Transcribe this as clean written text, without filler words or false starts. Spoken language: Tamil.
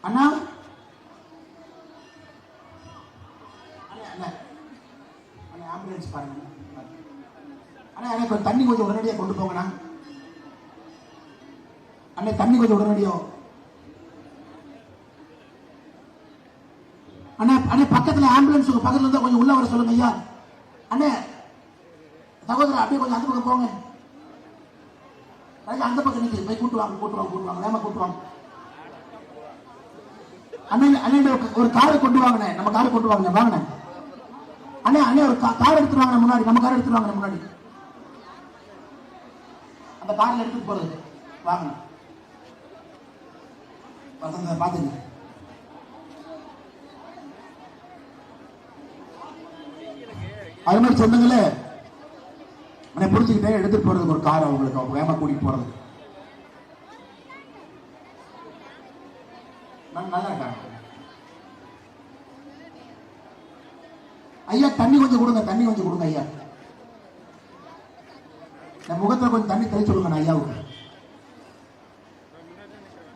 அண்ணா ஆம்புலன்ஸ் பாருங்க அண்ணா. எனக்கு கொஞ்சம் தண்ணி கொஞ்சம் உடனடியாக கொண்டு போங்கண்ணா. அண்ணே தண்ணி கொஞ்சம் உடனடியோ. அண்ணே அண்ணே பக்கத்துல ஆம்புலன்ஸ் பக்கத்துல இருந்தா கொஞ்சம் உள்ள வர சொல்லுங்க ஐயா. அண்ணே சகோதரர் அப்படியே கொஞ்சம் அந்த பக்கம் போங்க. அந்த பக்கம் நிற்குது போய் கூட்டு வாங்க வேமா கூட்டு வாங்க. அண்ணே அண்ணே ஒரு காரை கொண்டு வாங்கண்ணே. நம்ம காரை கொண்டு வாங்க வாங்கண்ணே. அண்ணே அண்ணே ஒரு கார் எடுத்துட்டு வாங்க முன்னாடி. நம்ம கார் எடுத்துட்டு வாங்க முன்னாடி. அந்த கார்ல எடுத்துட்டு போறது வாங்க. வசந்த பாத்துங்க. அது மாதிரி சொந்தங்களே உன்னை புரிஞ்சுக்கிட்டே எடுத்துட்டு போறதுக்கு ஒரு கார் அவங்களுக்கு வேகமா கூட்டிட்டு போறது நல்லா இருக்காங்க. ஐயா தண்ணி கொஞ்சம் கொடுங்க ஐயா. என் முகத்துல கொஞ்சம் தண்ணி தெளிச்சு கொடுங்க ஐயாவுக்கு.